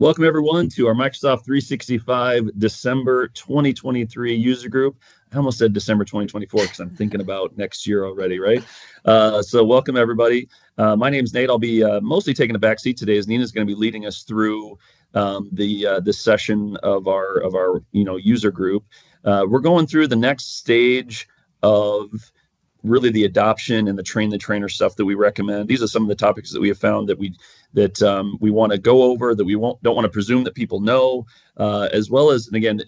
Welcome everyone to our Microsoft 365 December 2023 user group. I almost said December 2024 because I'm thinking about next year already, right? So welcome everybody. My name is Nate. I'll be mostly taking a back seat today as Nina's going to be leading us through this session of our user group. We're going through the next stage of really the adoption and the train the trainer stuff that we recommend. These are some of the topics that we have found that we want to go over, that we don't want to presume that people know, as well as, and again,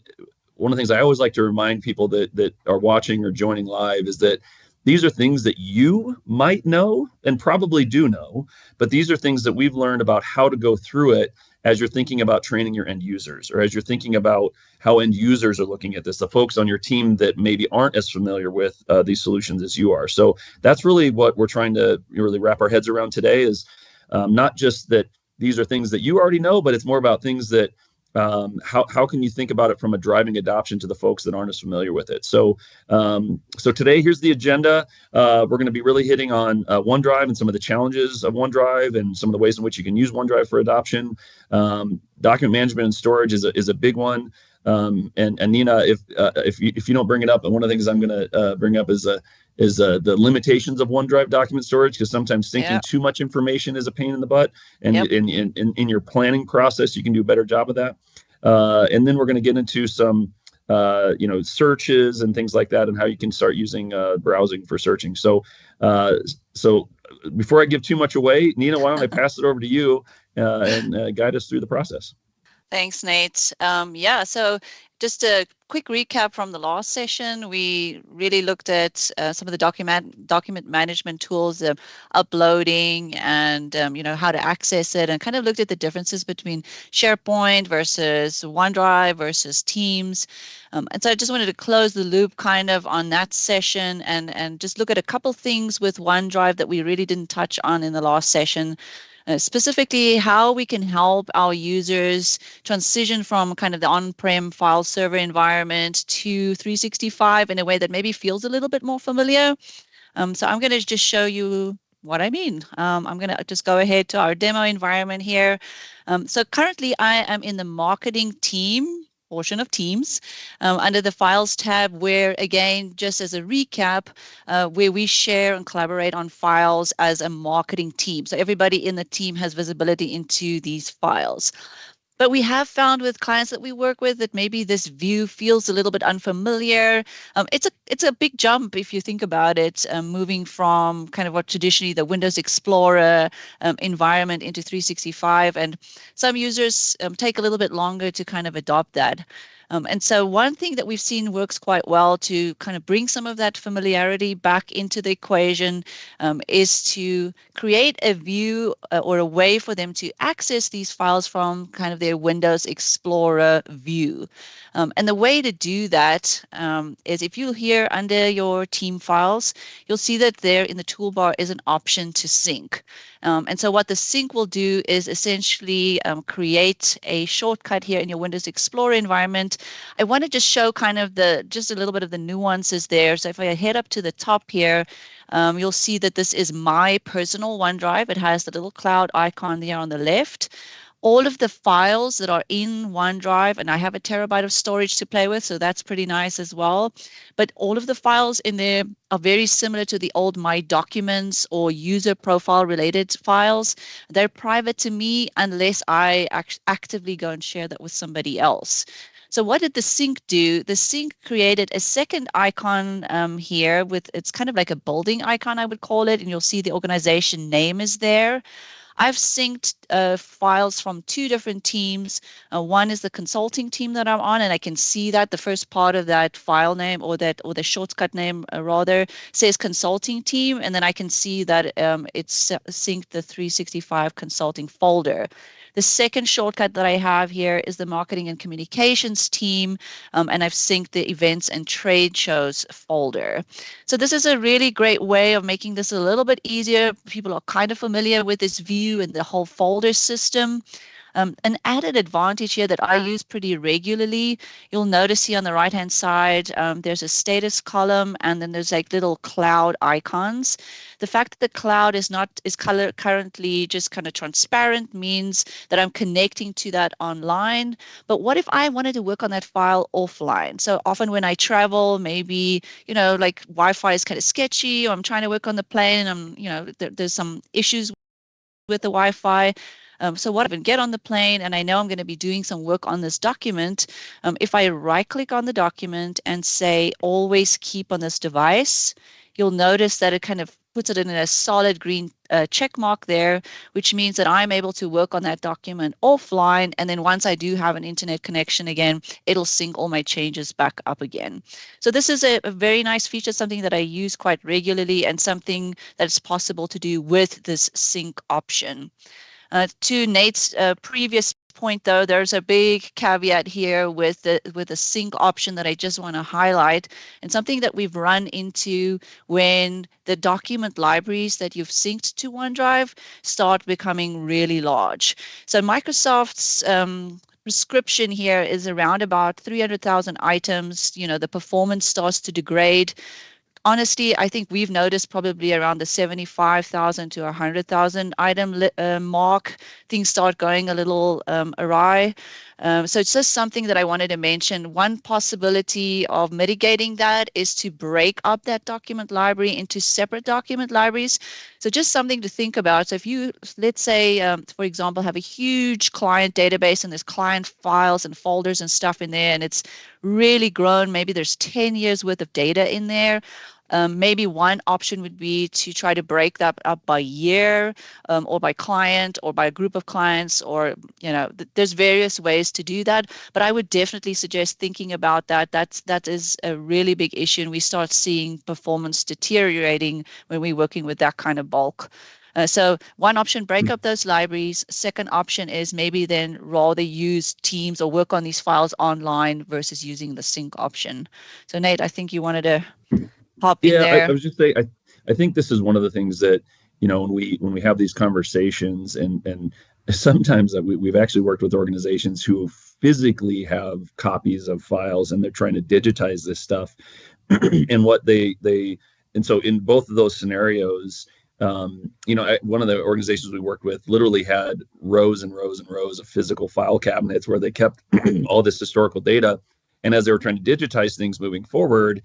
one of the things I always like to remind people that are watching or joining live is that these are things that you might know and probably do know, but these are things that we've learned about how to go through it as you're thinking about training your end users, or as you're thinking about how end users are looking at this, the folks on your team that maybe aren't as familiar with these solutions as you are. So that's really what we're trying to really wrap our heads around today, is not just that these are things that you already know, but it's more about things that how can you think about it from a driving adoption to the folks that aren't as familiar with it. So today, here's the agenda. We're going to be really hitting on OneDrive and some of the challenges of OneDrive and some of the ways in which you can use OneDrive for adoption. Document management and storage is a big one. And Nina, if you don't bring it up, and one of the things I'm going to bring up is the limitations of OneDrive document storage, because sometimes syncing too much information is a pain in the butt, and in your planning process, you can do a better job of that. And then we're going to get into some searches and things like that, and how you can start using browsing for searching. So before I give too much away, Nina, why don't I pass it over to you and guide us through the process? Thanks, Nate. So just a quick recap from the last session. We really looked at some of the document management tools, uploading, and how to access it, and kind of looked at the differences between SharePoint versus OneDrive versus Teams. And so I just wanted to close the loop kind of on that session and just look at a couple things with OneDrive that we really didn't touch on in the last session. Specifically, how we can help our users transition from kind of the on-prem file server environment to 365 in a way that maybe feels a little bit more familiar. So I'm going to just show you what I mean. I'm going to just go ahead to our demo environment here. So currently I am in the marketing team portion of Teams under the Files tab, where, again, just as a recap, where we share and collaborate on files as a marketing team. So everybody in the team has visibility into these files. But we have found with clients that we work with that maybe this view feels a little bit unfamiliar. It's a big jump if you think about it, moving from kind of what traditionally the Windows Explorer environment into 365. And some users take a little bit longer to kind of adopt that. And so one thing that we've seen works quite well to kind of bring some of that familiarity back into the equation is to create a view or a way for them to access these files from kind of their Windows Explorer view. And the way to do that is, if you here under your team files, you'll see that there in the toolbar is an option to sync. And so what the sync will do is essentially create a shortcut here in your Windows Explorer environment. I want to just show kind of just a little bit of the nuances there. So if I head up to the top here, you'll see that this is my personal OneDrive. It has the little cloud icon there on the left. All of the files that are in OneDrive, and I have a terabyte of storage to play with, so that's pretty nice as well. But all of the files in there are very similar to the old My Documents or user profile related files. They're private to me unless I actively go and share that with somebody else. So what did the sync do? The sync created a second icon here with, it's kind of like a building icon, I would call it, and you'll see the organization name is there. I've synced files from two different teams. One is the consulting team that I'm on, and I can see that the first part of that file name, or the shortcut name rather, says consulting team, and then I can see that it's synced the 365 consulting folder. The second shortcut that I have here is the marketing and communications team, and I've synced the events and trade shows folder. So this is a really great way of making this a little bit easier. People are kind of familiar with this view view and the whole folder system. An added advantage here that I use pretty regularly, you'll notice here on the right-hand side, there's a status column, and then there's like little cloud icons. The fact that the cloud is currently just kind of transparent means that I'm connecting to that online. But what if I wanted to work on that file offline? So often when I travel, maybe, like Wi-Fi is kind of sketchy, or I'm trying to work on the plane, and there's some issues with the Wi-Fi. So what if I get on the plane and I know I'm going to be doing some work on this document, if I right click on the document and say always keep on this device, you'll notice that it kind of puts it in a solid green check mark there, which means that I'm able to work on that document offline. And then once I do have an internet connection again, it'll sync all my changes back up again. So this is a very nice feature, something that I use quite regularly and something that's possible to do with this sync option. To Nate's previous point, though, there's a big caveat here with the sync option that I just want to highlight, and something that we've run into when the document libraries that you've synced to OneDrive start becoming really large. So Microsoft's prescription here is around about 300,000 items. The performance starts to degrade. Honestly, I think we've noticed probably around the 75,000 to 100,000 item mark, things start going a little awry. So it's just something that I wanted to mention. One possibility of mitigating that is to break up that document library into separate document libraries. So just something to think about. So if you, let's say, for example, have a huge client database and there's client files and folders and stuff in there, and it's really grown, maybe there's 10 years worth of data in there. Maybe one option would be to try to break that up by year, or by client, or by a group of clients, or there's various ways to do that. But I would definitely suggest thinking about that. That is a really big issue, and we start seeing performance deteriorating when we're working with that kind of bulk. So one option, break up those libraries. Second option is maybe then rather use Teams or work on these files online versus using the sync option. So Nate, I think you wanted to hop in there. I was just saying, I think this is one of the things that, when we have these conversations, and sometimes we've actually worked with organizations who physically have copies of files and they're trying to digitize this stuff. And so in both of those scenarios, one of the organizations we worked with literally had rows and rows and rows of physical file cabinets where they kept all this historical data. And as they were trying to digitize things moving forward,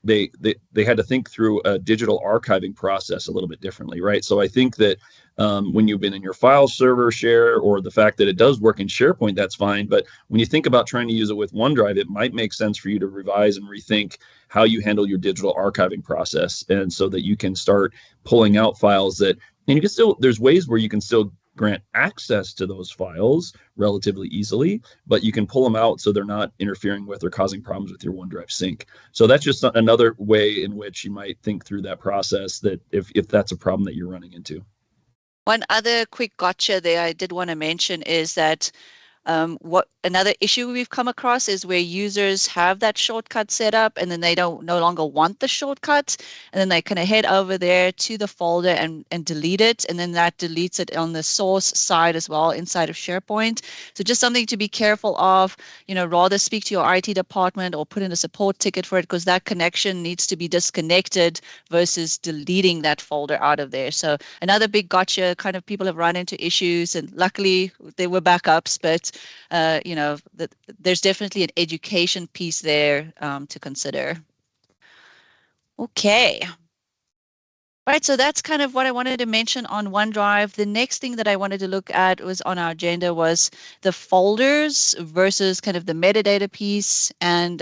they had to think through a digital archiving process a little bit differently, right? So I think that when you've been in your file server share, or the fact that it does work in SharePoint, that's fine. But when you think about trying to use it with OneDrive, it might make sense for you to revise and rethink how you handle your digital archiving process, and so that you can start pulling out files and you can still, there's ways where you can still grant access to those files relatively easily, but you can pull them out so they're not interfering with or causing problems with your OneDrive sync. So that's just another way in which you might think through that process, that if that's a problem that you're running into. One other quick gotcha there I did want to mention is that what another issue we've come across is where users have that shortcut set up and then they no longer want the shortcut, and then they kind of head over there to the folder and delete it, and then that deletes it on the source side as well inside of SharePoint. So just something to be careful of, rather speak to your IT department or put in a support ticket for it, because that connection needs to be disconnected versus deleting that folder out of there. So another big gotcha, kind of people have run into issues, and luckily there were backups, but there's definitely an education piece there to consider. Okay. All right, so that's kind of what I wanted to mention on OneDrive. The next thing that I wanted to look at was on our agenda was the folders versus kind of the metadata piece. And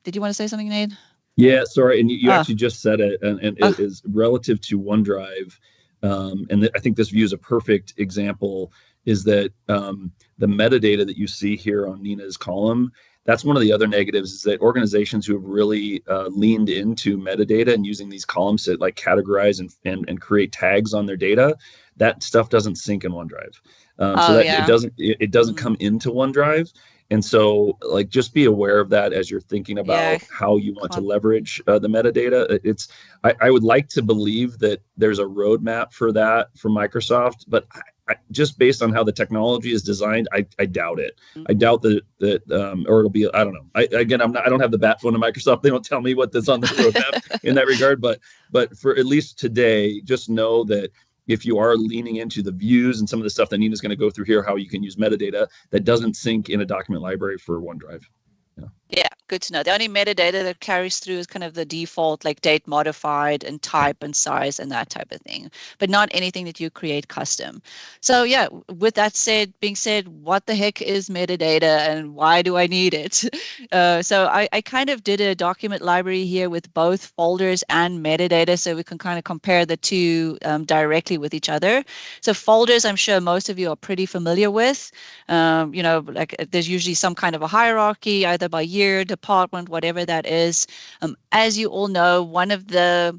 did you want to say something, Nate? Yeah, sorry. And you actually just said it, and it is relative to OneDrive. And I think this view is a perfect example, is that the metadata that you see here on Nina's column, that's one of the other negatives, is that organizations who have really leaned into metadata and using these columns to like categorize and create tags on their data, that stuff doesn't sync in OneDrive. So that it doesn't come into OneDrive. And so like just be aware of that as you're thinking Yeah, about how you want to leverage the metadata. I would like to believe that there's a roadmap for that from Microsoft, but just based on how the technology is designed, I doubt it. I doubt that or it'll be, I don't know. I don't have the bat phone of Microsoft. They don't tell me what that's on the roadmap in that regard, but for at least today, just know that if you are leaning into the views and some of the stuff that Nina's going to go through here, how you can use metadata that doesn't sync in a document library for OneDrive. Yeah, good to know. The only metadata that carries through is kind of the default, like date modified and type and size and that type of thing, but not anything that you create custom. So yeah, with that being said, what the heck is metadata and why do I need it? So I kind of did a document library here with both folders and metadata, so we can kind of compare the two directly with each other. So folders, I'm sure most of you are pretty familiar with. Like there's usually some kind of a hierarchy, either by year, department, whatever that is. As you all know, one of the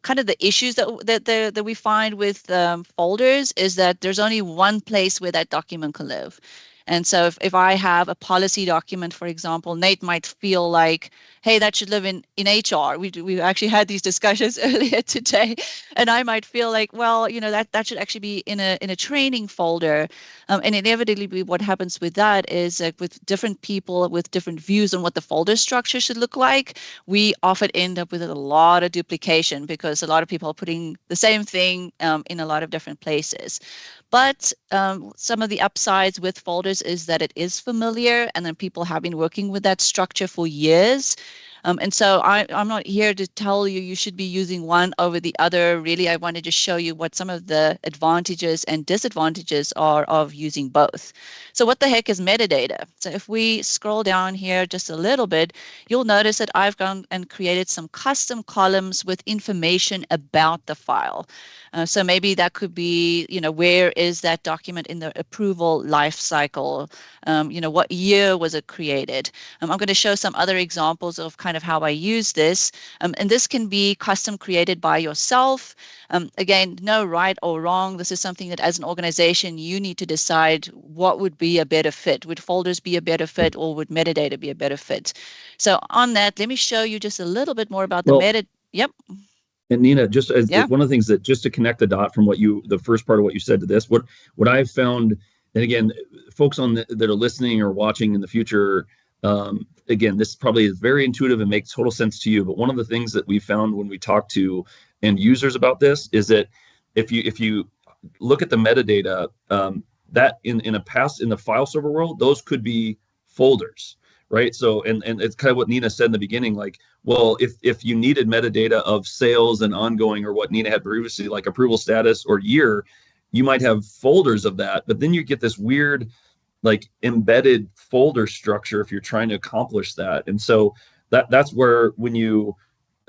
kind of the issues that we find with folders is that there's only one place where that document can live. And so if I have a policy document, for example, Nate might feel like, hey, that should live in HR. We actually had these discussions earlier today, and I might feel like, well, that should actually be in a training folder. And inevitably, what happens with that is with different people with different views on what the folder structure should look like, we often end up with a lot of duplication because a lot of people are putting the same thing in a lot of different places. But some of the upsides with folders is that it is familiar, and then people have been working with that structure for years. And so I'm not here to tell you you should be using one over the other. Really, I wanted to show you what some of the advantages and disadvantages are of using both. So what the heck is metadata? So if we scroll down here just a little bit, you'll notice that I've gone and created some custom columns with information about the file. So maybe that could be, where is that document in the approval life cycle? What year was it created? I'm going to show some other examples of kind of how I use this. And this can be custom created by yourself. Again, no right or wrong. This is something that as an organization, you need to decide what would be a better fit. Would folders be a better fit, or would metadata be a better fit? So on that, let me show you just a little bit more about the metadata. Yep. And Nina, just as Yeah. one of the things that just to connect the dot from the first part of what you said to this, what I've found, and again, folks that are listening or watching in the future, again, this probably is very intuitive and makes total sense to you. But one of the things that we found when we talk to end users about this is that if you look at the metadata, that in the file server world, those could be folders, right? So and it's kind of what Nina said in the beginning, like, well, if you needed metadata of sales and ongoing, or what Nina had previously, like approval status or year, you might have folders of that, but then you get this weird like embedded folder structure if you're trying to accomplish that. And so that's where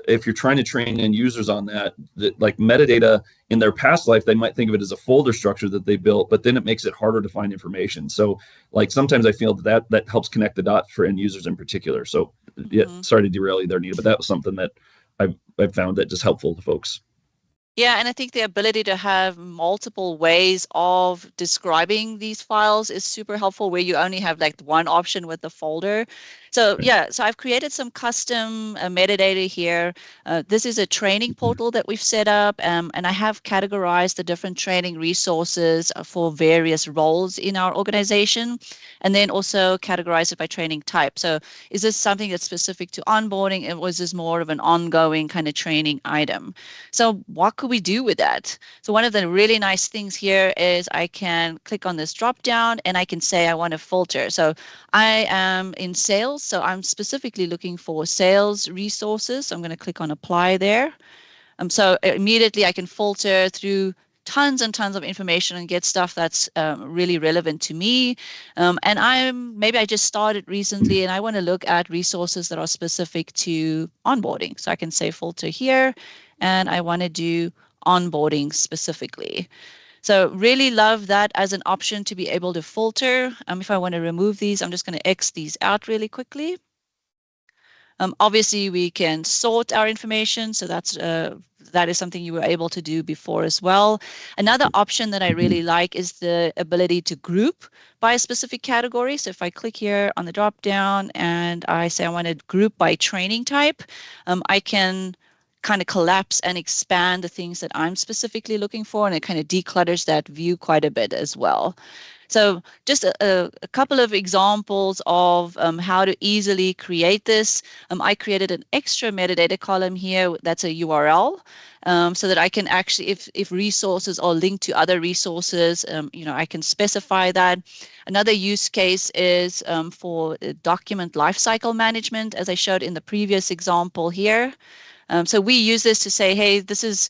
if you're trying to train end users on that, like metadata in their past life, they might think of it as a folder structure that they built, but then it makes it harder to find information. So like sometimes I feel that helps connect the dots for end users in particular. So yeah, sorry to derail you there, Nina, but that was something that I've found that just helpful to folks. Yeah, and I think the ability to have multiple ways of describing these files is super helpful, where you only have like one option with the folder. So yeah, so I've created some custom metadata here. This is a training portal that we've set up, and I have categorized the different training resources for various roles in our organization, and then also categorize it by training type. So is this something that's specific to onboarding, or was this more of an ongoing kind of training item? So what could we do with that? So one of the really nice things here is I can click on this drop down and I can say I want to filter. So I am in sales, so I'm specifically looking for sales resources. So I'm going to click on apply there. So immediately I can filter through tons and tons of information and get stuff that's really relevant to me. And maybe I just started recently and I want to look at resources that are specific to onboarding. So I can say filter here, and I want to do onboarding specifically. So really love that as an option to be able to filter. If I want to remove these, I'm just going to X these out really quickly. Obviously, we can sort our information, so that is something you were able to do before as well. Another option that I really like is the ability to group by a specific category. So if I click here on the drop down and I say I want to group by training type, I can kind of collapse and expand the things that I'm specifically looking for, and it kind of declutters that view quite a bit as well. So just a couple of examples of how to easily create this. I created an extra metadata column here that's a URL, so that I can actually, if resources are linked to other resources, I can specify that. Another use case is for document lifecycle management, as I showed in the previous example here. So we use this to say, hey, this is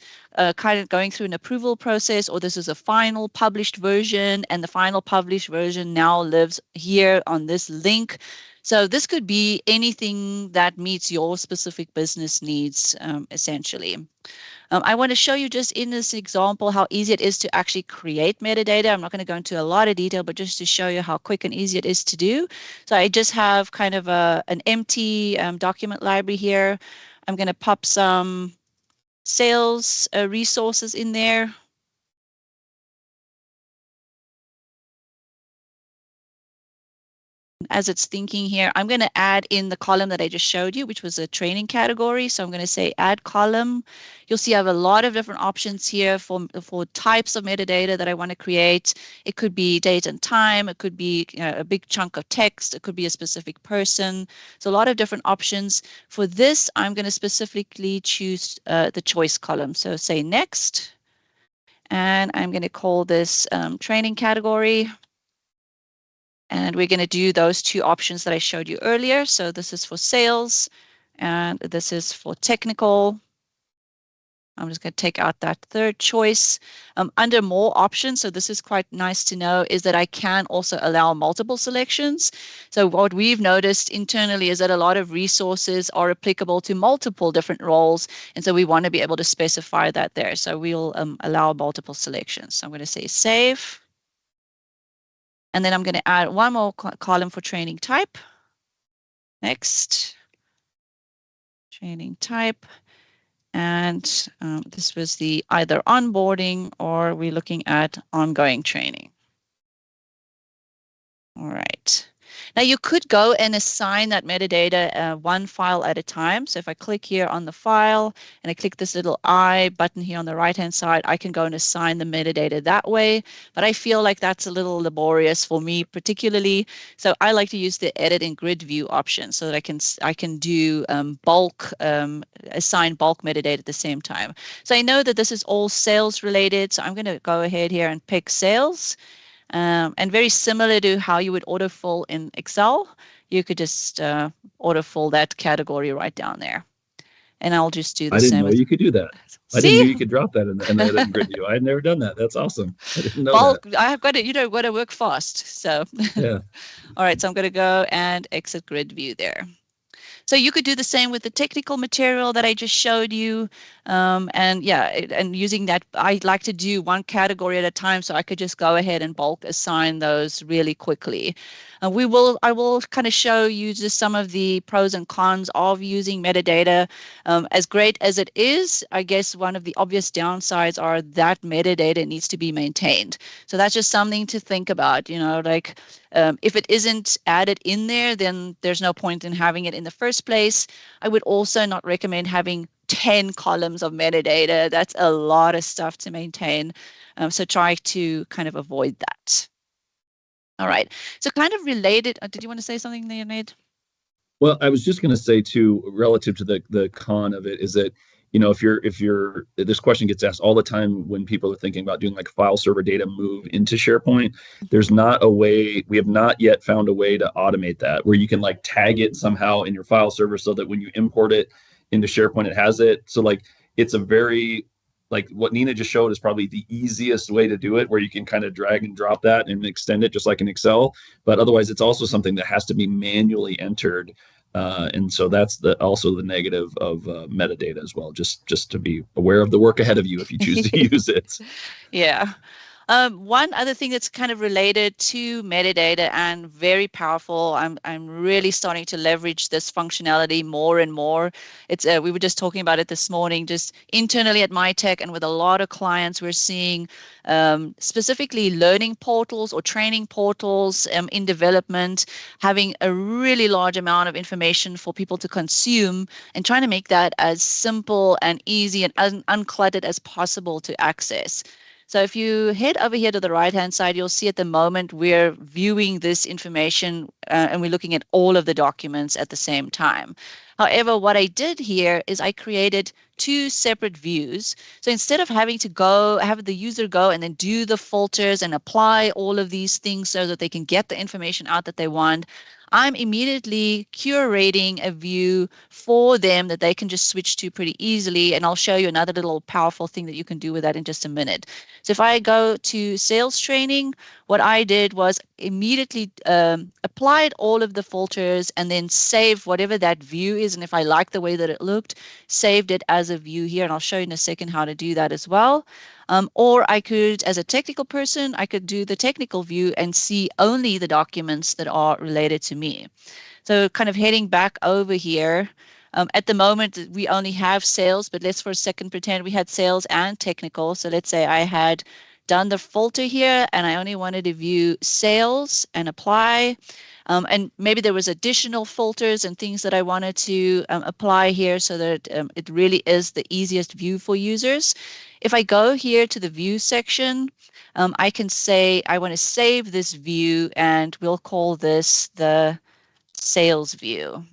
kind of going through an approval process, or this is a final published version, and the final published version now lives here on this link. So this could be anything that meets your specific business needs, essentially. I want to show you just in this example how easy it is to actually create metadata. I'm not going to go into a lot of detail, but just to show you how quick and easy it is to do. So I just have kind of an empty document library here. I'm going to pop some sales resources in there. As it's thinking here, I'm going to add in the column that I just showed you, which was a training category. So I'm going to say add column. You'll see I have a lot of different options here for types of metadata that I want to create. It could be date and time. It could be a big chunk of text. It could be a specific person. So a lot of different options. For this, I'm going to specifically choose the choice column. So say next. And I'm going to call this training category. And we're going to do those two options that I showed you earlier. So this is for sales, and this is for technical. I'm just going to take out that third choice. Under more options, so this is quite nice to know, is that I can also allow multiple selections. So what we've noticed internally is that a lot of resources are applicable to multiple different roles. And so we want to be able to specify that there. So we'll allow multiple selections. So I'm going to say save. And then I'm going to add one more column for training type. Next. Training type. And this was the either onboarding or we're looking at ongoing training. All right. Now you could go and assign that metadata one file at a time. So if I click here on the file and I click this little I button here on the right-hand side, I can go and assign the metadata that way. But I feel like that's a little laborious for me particularly. So I like to use the edit in grid view option so that I can do assign bulk metadata at the same time. So I know that this is all sales related. So I'm going to go ahead here and pick sales. And very similar to how you would autofill in Excel, you could just autofill that category right down there. And I'll just do the same. I didn't know you could do that. See? I didn't know you could drop that in the edit grid view. I had never done that. That's awesome. I didn't know that. I've got it. Got to work fast. So yeah. All right. So I'm going to go and exit grid view there. So you could do the same with the technical material that I just showed you. And using that, I like to do one category at a time, so I could just go ahead and bulk assign those really quickly. I will kind of show you just some of the pros and cons of using metadata. As great as it is, I guess one of the obvious downsides are that metadata needs to be maintained. So that's just something to think about, like if it isn't added in there, then there's no point in having it in the first place. I would also not recommend having 10 columns of metadata. That's a lot of stuff to maintain. So try to kind of avoid that. All right. So kind of related. Did you want to say something there, Nate? Well, I was just going to say too, relative to the con of it, is that if you're this question gets asked all the time when people are thinking about doing like file server data move into SharePoint. There's not a way, we have not yet found a way to automate that where you can like tag it somehow in your file server so that when you import it into SharePoint, it has it. So like it's a very like what Nina just showed is probably the easiest way to do it, where you can kind of drag and drop that and extend it just like in Excel. But otherwise, it's also something that has to be manually entered. And so that's also the negative of metadata as well, just to be aware of the work ahead of you if you choose to use it. Yeah. One other thing that's kind of related to metadata and very powerful, I'm really starting to leverage this functionality more and more. It's we were just talking about it this morning, just internally at MyTech and with a lot of clients, we're seeing specifically learning portals or training portals in development, having a really large amount of information for people to consume and trying to make that as simple and easy and uncluttered as possible to access. So if you head over here to the right-hand side, you'll see at the moment we're viewing this information and we're looking at all of the documents at the same time. However, what I did here is I created two separate views. So instead of having to have the user go and then do the filters and apply all of these things so that they can get the information out that they want, I'm immediately curating a view for them that they can just switch to pretty easily. And I'll show you another little powerful thing that you can do with that in just a minute. So if I go to sales training, what I did was immediately applied all of the filters and then saved whatever that view is. And if I like the way that it looked, saved it as a view here. And I'll show you in a second how to do that as well. Or I could, as a technical person, I could do the technical view and see only the documents that are related to me. So kind of heading back over here, at the moment, we only have sales, but let's for a second pretend we had sales and technical. So let's say I had done the filter here and I only wanted to view sales and apply. And maybe there was additional filters and things that I wanted to apply here so that it really is the easiest view for users. If I go here to the view section, I can say I want to save this view and we'll call this the sales view.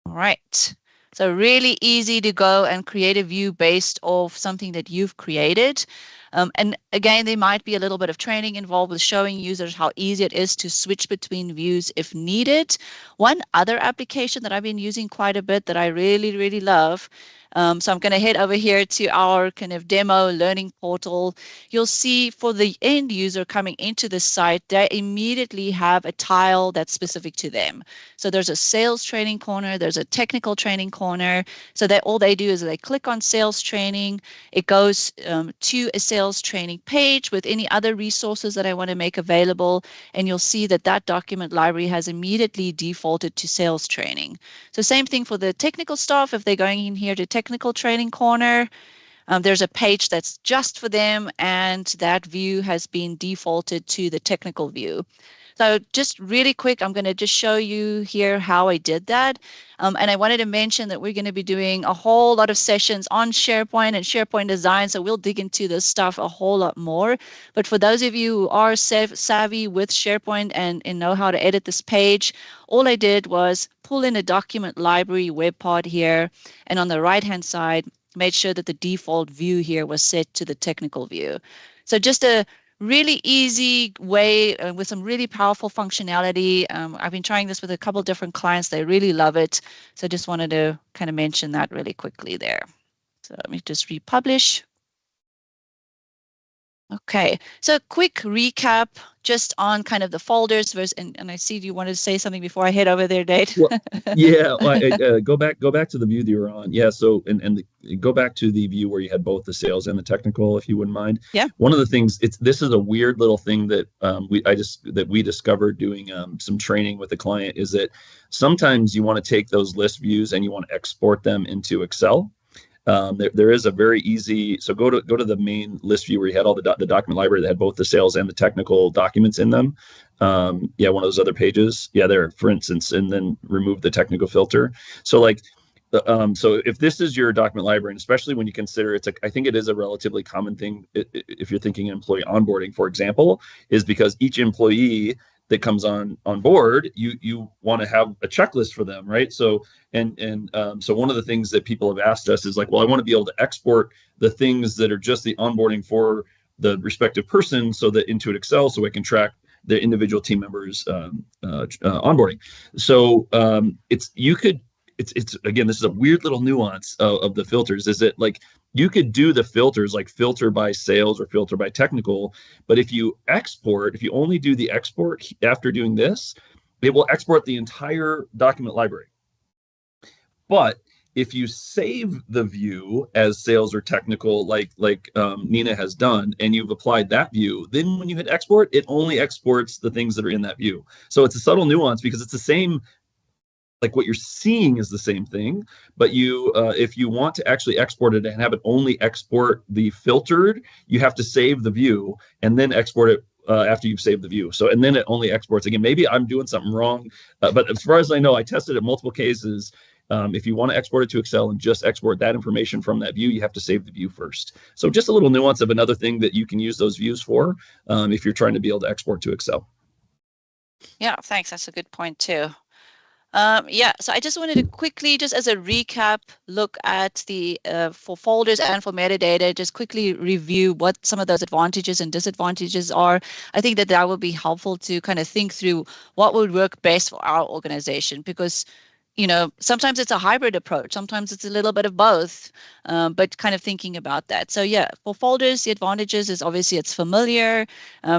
All right. So really easy to go and create a view based off something that you've created. And again, there might be a little bit of training involved with showing users how easy it is to switch between views if needed. One other application that I've been using quite a bit that I really, really love. So I'm going to head over here to our kind of demo learning portal. You'll see for the end user coming into the site, they immediately have a tile that's specific to them. So there's a sales training corner, there's a technical training corner. So that all they do is they click on sales training. It goes to a sales training page with any other resources that I want to make available. And you'll see that that document library has immediately defaulted to sales training. So same thing for the technical staff. If they're going in here to technical training corner, there's a page that's just for them, and that view has been defaulted to the technical view. So just really quick, I'm going to just show you here how I did that. And I wanted to mention that we're going to be doing a whole lot of sessions on SharePoint and SharePoint design. So we'll dig into this stuff a whole lot more. But for those of you who are savvy with SharePoint and know how to edit this page, all I did was pull in a document library web pod here. And on the right-hand side, made sure that the default view here was set to the technical view. So just a really easy way with some really powerful functionality. I've been trying this with a couple different clients. They really love it. So just wanted to kind of mention that really quickly there. So let me just republish. Okay, so quick recap just on kind of the folders versus, and I see you wanted to say something before I head over there, Dave. Well, yeah, go back to the view that you were on. Yeah, so go back to the view where you had both the sales and the technical, if you wouldn't mind. Yeah. One of the things, this is a weird little thing that we discovered doing some training with the client, is that sometimes you want to take those list views and you want to export them into Excel. There is a very easy, so go to the main list view where you had all the document library that had both the sales and the technical documents in them. Yeah, one of those other pages. Yeah, there, for instance, and then remove the technical filter. So like, so if this is your document library, and especially when you consider I think it is a relatively common thing if you're thinking employee onboarding, for example, is because each employee that comes on board, you want to have a checklist for them, right? So so one of the things that people have asked us is like, well, I want to be able to export the things that are just the onboarding for the respective person, so that into an Excel, so I can track the individual team members onboarding. So it's again, this is a weird little nuance of the filters, is that like you could do the filters like filter by sales or filter by technical, but if you only do the export after doing this, it will export the entire document library. But if you save the view as sales or technical, like Nina has done, and you've applied that view, then when you hit export, it only exports the things that are in that view. So it's a subtle nuance because it's the same, like what you're seeing is the same thing, but you if you want to actually export it and have it only export the filtered, you have to save the view and then export it after you've saved the view. So, and then it only exports again. Maybe I'm doing something wrong, but as far as I know, I tested it multiple cases. If you want to export it to Excel and just export that information from that view, you have to save the view first. So just a little nuance of another thing that you can use those views for if you're trying to be able to export to Excel. Yeah, thanks. That's a good point too. Yeah, so I just wanted to quickly, just as a recap, look at the for folders and for metadata, just quickly review what some of those advantages and disadvantages are. I think that that will be helpful to kind of think through what would work best for our organization, because sometimes it's a hybrid approach. Sometimes it's a little bit of both, but kind of thinking about that. So yeah, for folders, the advantages is obviously it's familiar.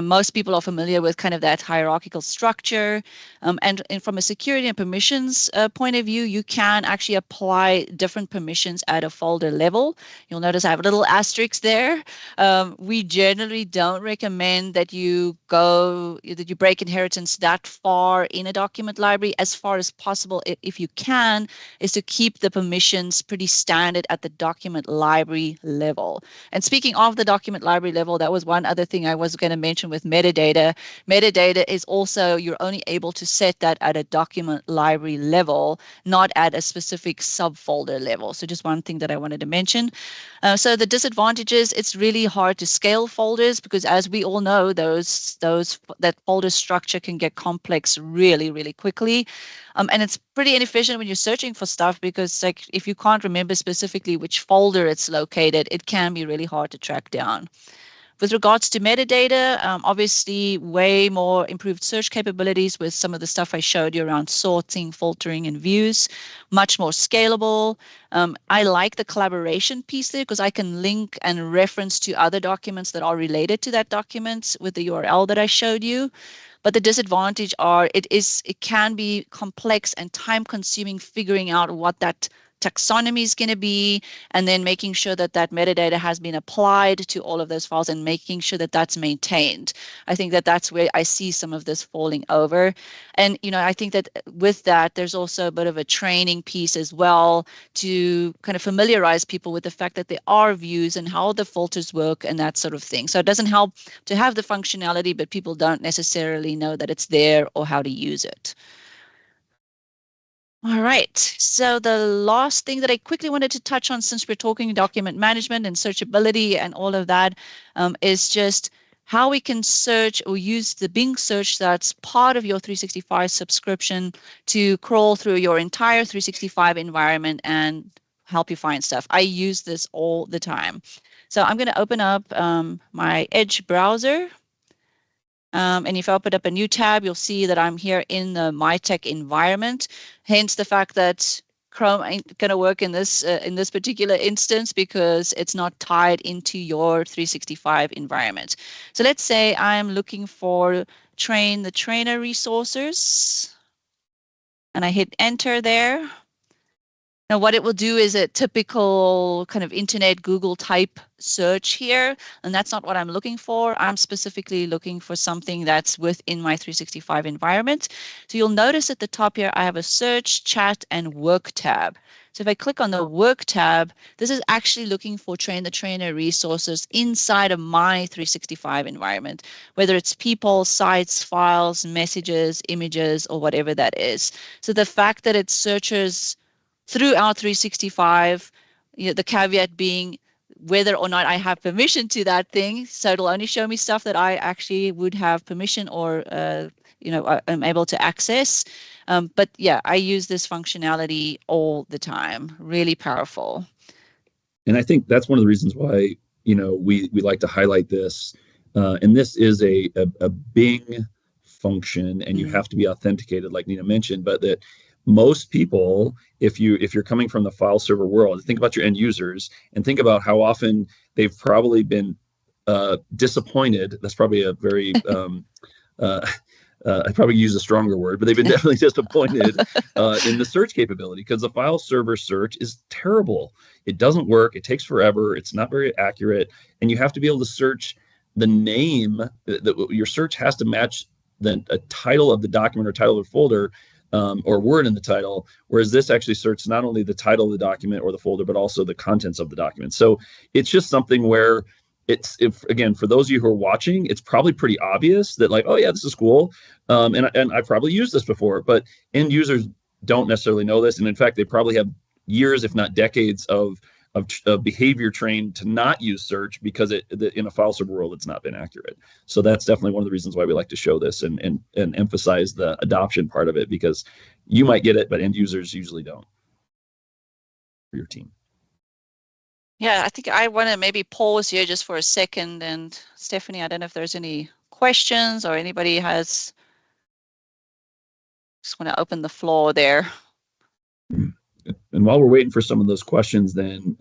Most people are familiar with kind of that hierarchical structure. And from a security and permissions point of view, you can actually apply different permissions at a folder level. You'll notice I have a little asterisk there. We generally don't recommend that you break inheritance that far in a document library. As far as possible, if you can, is to keep the permissions pretty standard at the document library level. And speaking of the document library level, that was one other thing I was going to mention with metadata. Metadata is also, you're only able to set that at a document library level, not at a specific subfolder level. So just one thing that I wanted to mention. So the disadvantages, it's really hard to scale folders because, as we all know, that folder structure can get complex really, really quickly. And it's pretty inefficient when you're searching for stuff because, like, if you can't remember specifically which folder it's located, it can be really hard to track down. With regards to metadata, obviously way more improved search capabilities with some of the stuff I showed you around sorting, filtering, and views, much more scalable. I like the collaboration piece there because I can link and reference to other documents that are related to that document with the URL that I showed you. But the disadvantage are it can be complex and time consuming figuring out what that taxonomy is going to be, and then making sure that that metadata has been applied to all of those files and making sure that that's maintained. I think that that's where I see some of this falling over. And, I think that with that, there's also a bit of a training piece as well to kind of familiarize people with the fact that there are views and how the filters work and that sort of thing. So it doesn't help to have the functionality, but people don't necessarily know that it's there or how to use it. All right, so the last thing that I quickly wanted to touch on, since we're talking document management and searchability and all of that, is just how we can search or use the Bing search that's part of your 365 subscription to crawl through your entire 365 environment and help you find stuff. I use this all the time. So I'm going to open up my Edge browser. And if I open up a new tab, you'll see that I'm here in the MyTech environment. Hence the fact that Chrome ain't going to work in this particular instance because it's not tied into your 365 environment. So let's say I'm looking for train the trainer resources, and I hit enter there. Now, what it will do is a typical kind of internet Google type search here, and that's not what I'm looking for. I'm specifically looking for something that's within my 365 environment. So you'll notice at the top here, I have a search, chat, and work tab. So if I click on the work tab, this is actually looking for train the trainer resources inside of my 365 environment, whether it's people, sites, files, messages, images, or whatever that is. So the fact that it searches throughout 365, the caveat being whether or not I have permission to that thing. So it'll only show me stuff that I actually would have permission or, I'm able to access. But yeah, I use this functionality all the time. Really powerful. And I think that's one of the reasons why, we like to highlight this. And this is a Bing function, and you have to be authenticated, like Nina mentioned, but that most people, if you're coming from the file server world, think about your end users and think about how often they've probably been disappointed. That's probably a very I probably use a stronger word, but they've been definitely disappointed in the search capability, because the file server search is terrible. It doesn't work. It takes forever. It's not very accurate. And you have to be able to search the name. Your search has to match a title of the document or title of the folder, or word in the title, whereas this actually searches not only the title of the document or the folder, but also the contents of the document. So it's just something where again, for those of you who are watching, it's probably pretty obvious that, like, oh yeah, this is cool, and I probably used this before, but end users don't necessarily know this, and in fact, they probably have years, if not decades, of behavior trained to not use search, because in a file server world, it's not been accurate. So that's definitely one of the reasons why we like to show this and emphasize the adoption part of it, because you might get it, but end users usually don't. For your team. Yeah, I think I want to maybe pause here just for a second. And Stephanie, I don't know if there's any questions or anybody has. Just want to open the floor there. And while we're waiting for some of those questions, then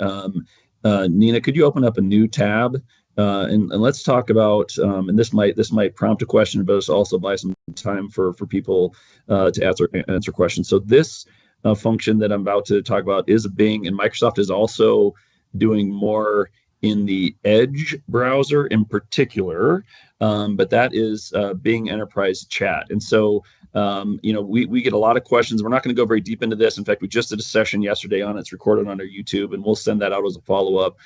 Nina, could you open up a new tab, and let's talk about, and this might prompt a question, but it's also buy some time for people to answer questions. So this function that I'm about to talk about is a Bing, and Microsoft is also doing more in the Edge browser in particular, but that is Bing Enterprise Chat. And so we get a lot of questions. We're not going to go very deep into this. In fact, we just did a session yesterday on it. It's recorded on our YouTube, and we'll send that out as a follow-up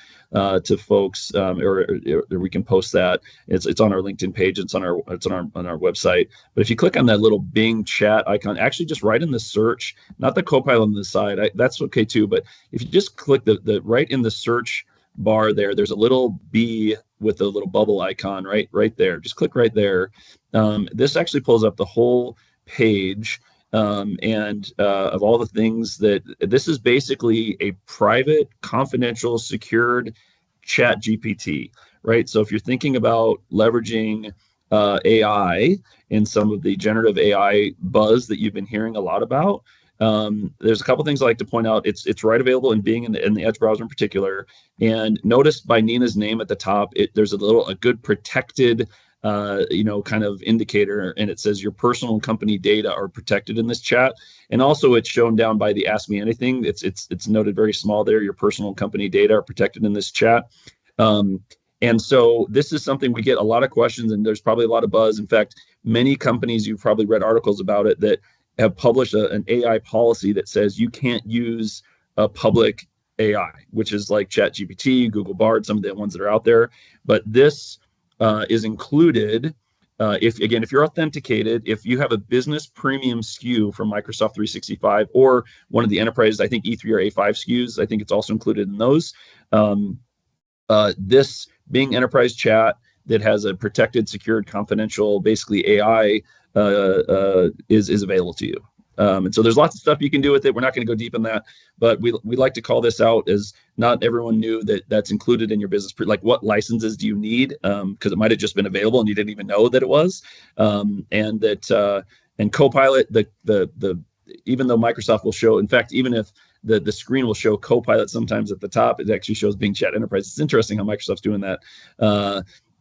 to folks, or we can post that. It's on our LinkedIn page. It's on our website. But if you click on that little Bing chat icon, actually just right in the search, not the Copilot on the side, that's okay too. But if you just click the right in the search bar there's a little B with a little bubble icon right there. Just click right there. This actually pulls up the whole page, and of all the things that this is basically a private, confidential, secured chat GPT, right? So if you're thinking about leveraging AI and some of the generative AI buzz that you've been hearing a lot about, there's a couple things I like to point out. It's right available in Bing in the Edge browser in particular. And notice by Nina's name at the top, there's a good protected kind of indicator, and it says your personal and company data are protected in this chat. And also it's shown down by the Ask Me Anything. It's noted very small there. Your personal and company data are protected in this chat. And so this is something we get a lot of questions, and there's probably a lot of buzz. In fact, many companies, you've probably read articles about it, that have published an AI policy that says you can't use a public AI, which is like ChatGPT, Google Bard, some of the ones that are out there. But this is included if you're authenticated, if you have a business premium SKU from Microsoft 365 or one of the enterprise, I think E3 or A5 SKUs, I think it's also included in those. This Bing Enterprise Chat that has a protected, secured, confidential, basically AI is available to you. And so there's lots of stuff you can do with it. We're not going to go deep in that, but we like to call this out as not everyone knew that that's included in your business. Like, what licenses do you need? Because it might have just been available and you didn't even know that it was. And Copilot, even though Microsoft will show, in fact, even if the screen will show Copilot sometimes at the top, it actually shows Bing Chat Enterprise. It's interesting how Microsoft's doing that.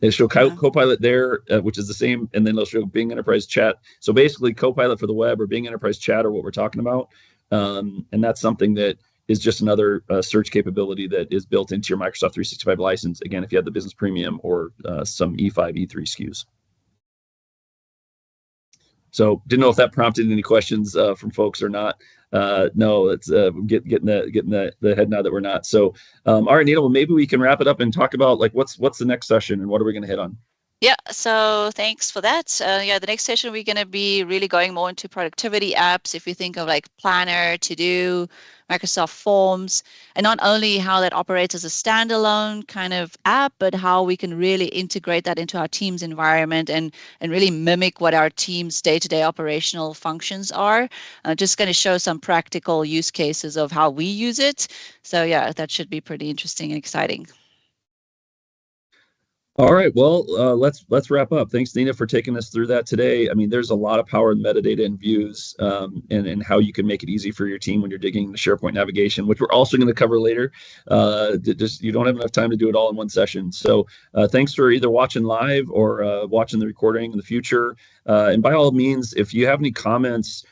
They show Copilot there, which is the same, and then they'll show Bing Enterprise Chat. So basically, Copilot for the web or Bing Enterprise Chat are what we're talking about, and that's something that is just another search capability that is built into your Microsoft 365 license. Again, if you have the Business Premium or some E5, E3 SKUs. So didn't know if that prompted any questions from folks or not. No, it's getting the head nod that we're not. So, all right, Nina, well, maybe we can wrap it up and talk about like what's the next session and what are we going to hit on? Yeah, so thanks for that. The next session we're going to be really going more into productivity apps. If you think of like Planner, To Do, Microsoft Forms, and not only how that operates as a standalone kind of app, but how we can really integrate that into our team's environment and really mimic what our team's day-to-day operational functions are. Just going to show some practical use cases of how we use it. So yeah, that should be pretty interesting and exciting. All right, well, let's wrap up. Thanks, Nina, for taking us through that today. I mean, there's a lot of power in metadata and views, and how you can make it easy for your team when you're digging the SharePoint navigation, which we're also going to cover later. Just you don't have enough time to do it all in one session. So, thanks for either watching live or watching the recording in the future. And by all means, if you have any comments,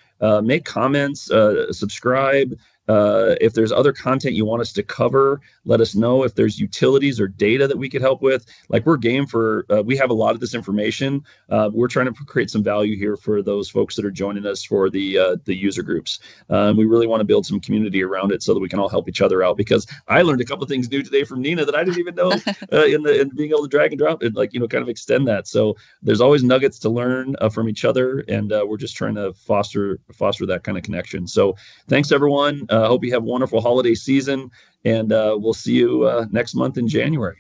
make comments, subscribe. If there's other content you want us to cover, let us know. If there's utilities or data that we could help with, like we're game for, we have a lot of this information. We're trying to create some value here for those folks that are joining us for the user groups. We really want to build some community around it so that we can all help each other out, because I learned a couple of things new today from Nina that I didn't even know in being able to drag and drop and kind of extend that. So there's always nuggets to learn from each other, and we're just trying to foster that kind of connection. So thanks everyone. Hope you have a wonderful holiday season, and we'll see you next month in January.